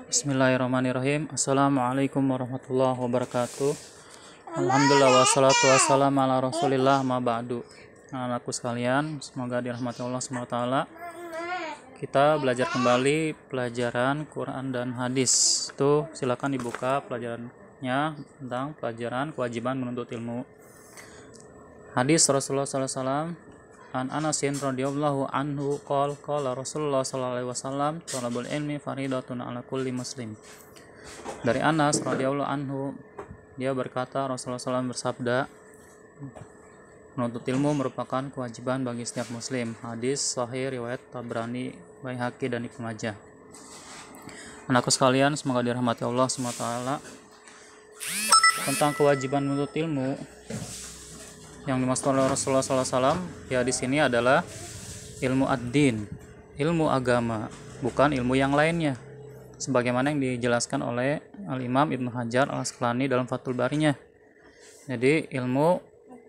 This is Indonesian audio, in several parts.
Bismillahirrahmanirrahim. Assalamualaikum warahmatullahi wabarakatuh. Alhamdulillah wassalatu wassalamu ala rasulillah ma ba'du. Anak-anakku sekalian, semoga dirahmati Allah SWT. Kita belajar kembali pelajaran Quran dan hadis. Itu silakan dibuka pelajarannya tentang pelajaran kewajiban menuntut ilmu. Hadis Rasulullah SAW an Anasin radhiyallahu anhu qala Rasulullah sallallahu alaihi wasallam talabul ilmi faridatun ala kulli muslim. Dari Anas radhiyallahu anhu, dia berkata, Rasulullah SAW bersabda, menuntut ilmu merupakan kewajiban bagi setiap muslim. Hadis sahih riwayat Tabrani, Baihaqi dan Ibnu Majah. Anakku sekalian, semoga dirahmati Allah SWT. Tentang kewajiban menuntut ilmu yang dimaksud oleh Rasulullah SAW ya di sini adalah ilmu ad-din, ilmu agama, bukan ilmu yang lainnya. Sebagaimana yang dijelaskan oleh Al-Imam Ibnu Hajar Al-Asqalani dalam Fathul Barinya. Jadi ilmu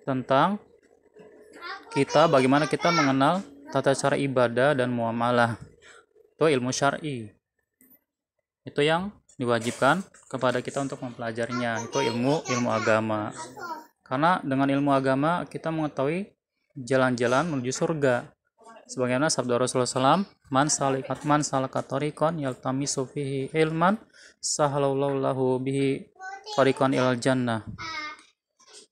tentang kita, bagaimana kita mengenal tata cara ibadah dan muamalah. Itu ilmu syar'i. Itu yang diwajibkan kepada kita untuk mempelajarinya. Itu ilmu agama. Karena dengan ilmu agama kita mengetahui jalan-jalan menuju surga. Sebagaimana sabda Rasulullah SAW, man salaka tariqan yaltamisu fihi ilman sahalallahu lahu bihi tariqan ilal jannah.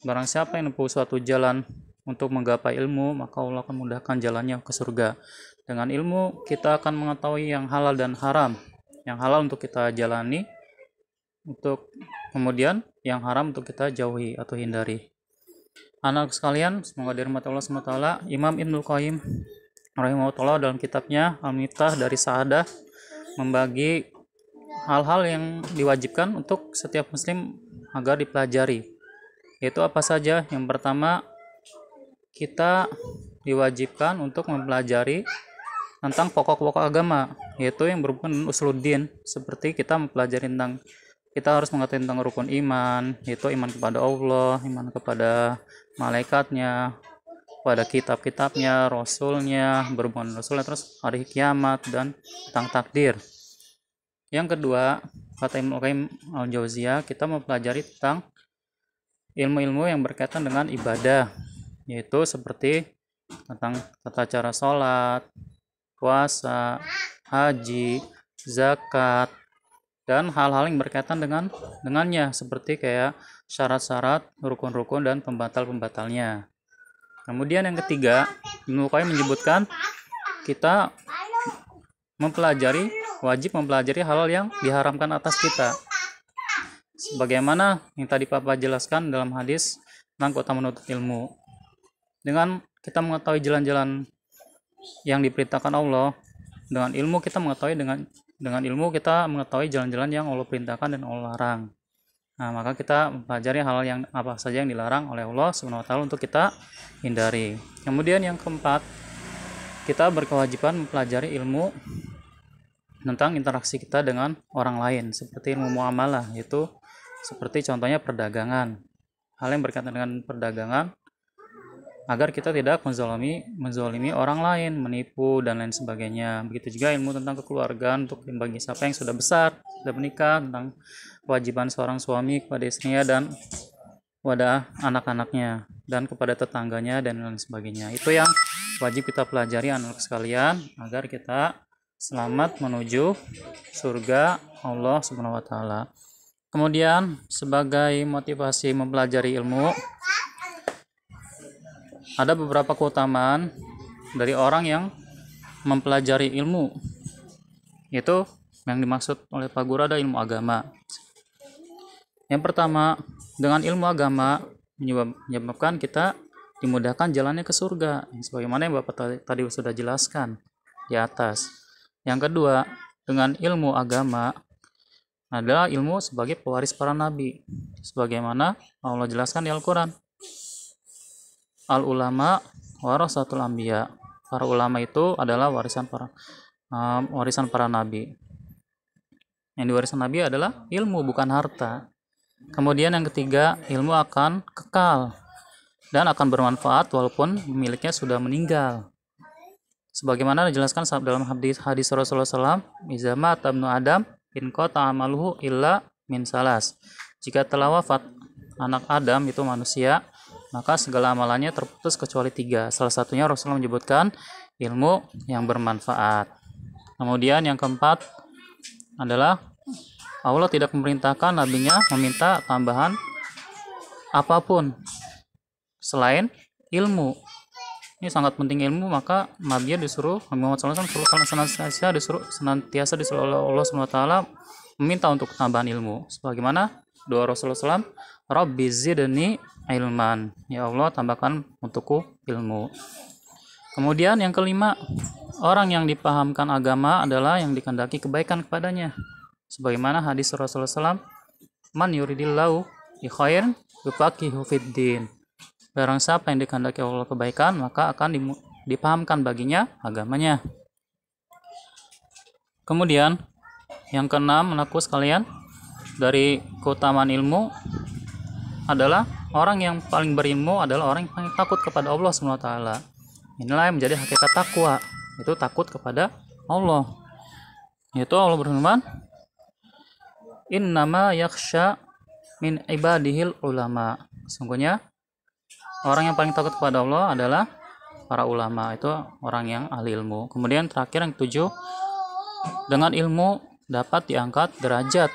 Barang siapa yang menempuh suatu jalan untuk menggapai ilmu, maka Allah akan mudahkan jalannya ke surga. Dengan ilmu kita akan mengetahui yang halal dan haram. Yang halal untuk kita jalani, untuk kemudian yang haram untuk kita jauhi atau hindari. Anak sekalian, semoga dirahmati Allah SWT. Imam Ibnul Qayyim rahimahullah dalam kitabnya Al-Miftah dari Sa'adah membagi hal-hal yang diwajibkan untuk setiap muslim agar dipelajari. Yaitu apa saja? Yang pertama, kita diwajibkan untuk mempelajari tentang pokok-pokok agama, yaitu yang berhubungan dengan usuluddin, seperti kita mempelajari tentang, kita harus mengetahui tentang rukun iman, yaitu iman kepada Allah, iman kepada malaikatnya, pada kitab-kitabnya, rasulnya, berhubungan dengan rasulnya, terus hari kiamat, dan tentang takdir. Yang kedua, kata Ibnu Qayyim al-Jauziyah, kita mempelajari tentang ilmu-ilmu yang berkaitan dengan ibadah, yaitu seperti tentang tata cara sholat, puasa, haji, zakat, dan hal-hal yang berkaitan dengannya, seperti kayak syarat-syarat, rukun-rukun, dan pembatal-pembatalnya. Kemudian yang ketiga, Ibnu Qayyim menyebutkan kita wajib mempelajari hal yang diharamkan atas kita. Sebagaimana yang tadi Papa jelaskan dalam hadis tentang keutamaan menuntut ilmu. Dengan kita mengetahui jalan-jalan yang diperintahkan Allah, dengan ilmu kita mengetahui jalan-jalan yang Allah perintahkan dan Allah larang. Nah, maka kita mempelajari hal yang apa saja yang dilarang oleh Allah SWT untuk kita hindari. Kemudian yang keempat, kita berkewajiban mempelajari ilmu tentang interaksi kita dengan orang lain, seperti ilmu muamalah, yaitu seperti contohnya perdagangan. Hal yang berkaitan dengan perdagangan, agar kita tidak menzalimi orang lain, menipu, dan lain sebagainya. Begitu juga ilmu tentang kekeluargaan untuk bagi siapa yang sudah besar, sudah menikah, tentang kewajiban seorang suami kepada istrinya dan kepada anak-anaknya, dan kepada tetangganya, dan lain sebagainya. Itu yang wajib kita pelajari anak sekalian, agar kita selamat menuju surga Allah Subhanahu wa Ta'ala. Kemudian sebagai motivasi mempelajari ilmu, ada beberapa keutamaan dari orang yang mempelajari ilmu, yaitu yang dimaksud oleh Pak Guru ada ilmu agama. Yang pertama, dengan ilmu agama menyebabkan kita dimudahkan jalannya ke surga, sebagaimana yang Bapak tadi sudah jelaskan di atas. Yang kedua, dengan ilmu agama adalah ilmu sebagai pewaris para nabi, sebagaimana Allah jelaskan di Al-Quran. Al-ulama warasatul anbiya. Para ulama itu adalah warisan para nabi. Yang diwariskan nabi adalah ilmu, bukan harta. Kemudian yang ketiga, ilmu akan kekal dan akan bermanfaat walaupun pemiliknya sudah meninggal. Sebagaimana dijelaskan dalam hadis Rasulullah SAW, "Iza mata ibnu Adam in qata amaluhu illa min salas. Jika telah wafat anak Adam, itu manusia, maka segala amalannya terputus kecuali 3. Salah satunya Rasulullah menyebutkan ilmu yang bermanfaat. Kemudian yang keempat adalah Allah tidak memerintahkan nabinya meminta tambahan apapun selain ilmu. Ini sangat penting ilmu, maka Nabi disuruh, Muhammad SAW senantiasa disuruh oleh Allah SWT meminta untuk tambahan ilmu. Sebagaimana doa Rasulullah SAW, Rabbi zidni ilman, ya Allah tambahkan untukku ilmu. Kemudian yang kelima, orang yang dipahamkan agama adalah yang dikehendaki kebaikan kepadanya. Sebagaimana hadis Rasulullah SAW, man yuridillahu bi khairin yufaqihu fiddin. Barang siapa yang dikehendaki Allah kebaikan, maka akan dipahamkan baginya agamanya. Kemudian yang keenam, anakku sekalian, dari keutamaan ilmu adalah orang yang paling berilmu adalah orang yang paling takut kepada Allah SWT. Inilah yang menjadi hakikat takwa, itu takut kepada Allah. Yaitu Allah berfirman, innama yakhsha min ibadihil ulama. Sungguhnya orang yang paling takut kepada Allah adalah para ulama, itu orang yang ahli ilmu. Kemudian terakhir yang 7, dengan ilmu dapat diangkat derajat.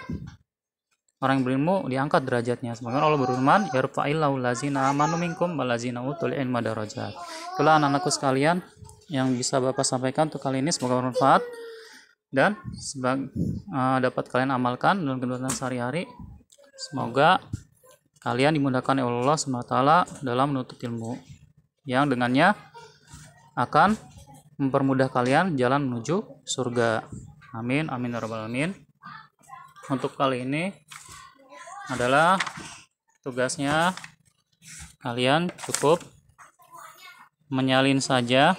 Orang yang berilmu diangkat derajatnya. Sebagaimana Allah berfirman, yarfa'illahu allazina amanu minkum wallazina utul ilma darajat. Itulah anak-anakku sekalian yang bisa Bapak sampaikan untuk kali ini, semoga bermanfaat dan dapat kalian amalkan dalam kehidupan sehari-hari. Semoga kalian dimudahkan oleh Allah SWT dalam menuntut ilmu yang dengannya akan mempermudah kalian jalan menuju surga. Amin, amin ya rabbal alamin. Untuk kali ini adalah tugasnya kalian cukup menyalin saja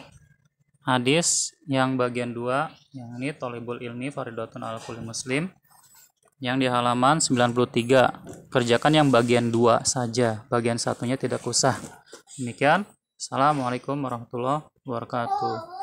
hadis yang bagian 2, yang ini thalibul ilmi faridatun ala kulli muslim, yang di halaman 93. Kerjakan yang bagian 2 saja, bagian satunya tidak usah. Demikian. Assalamualaikum warahmatullahi wabarakatuh.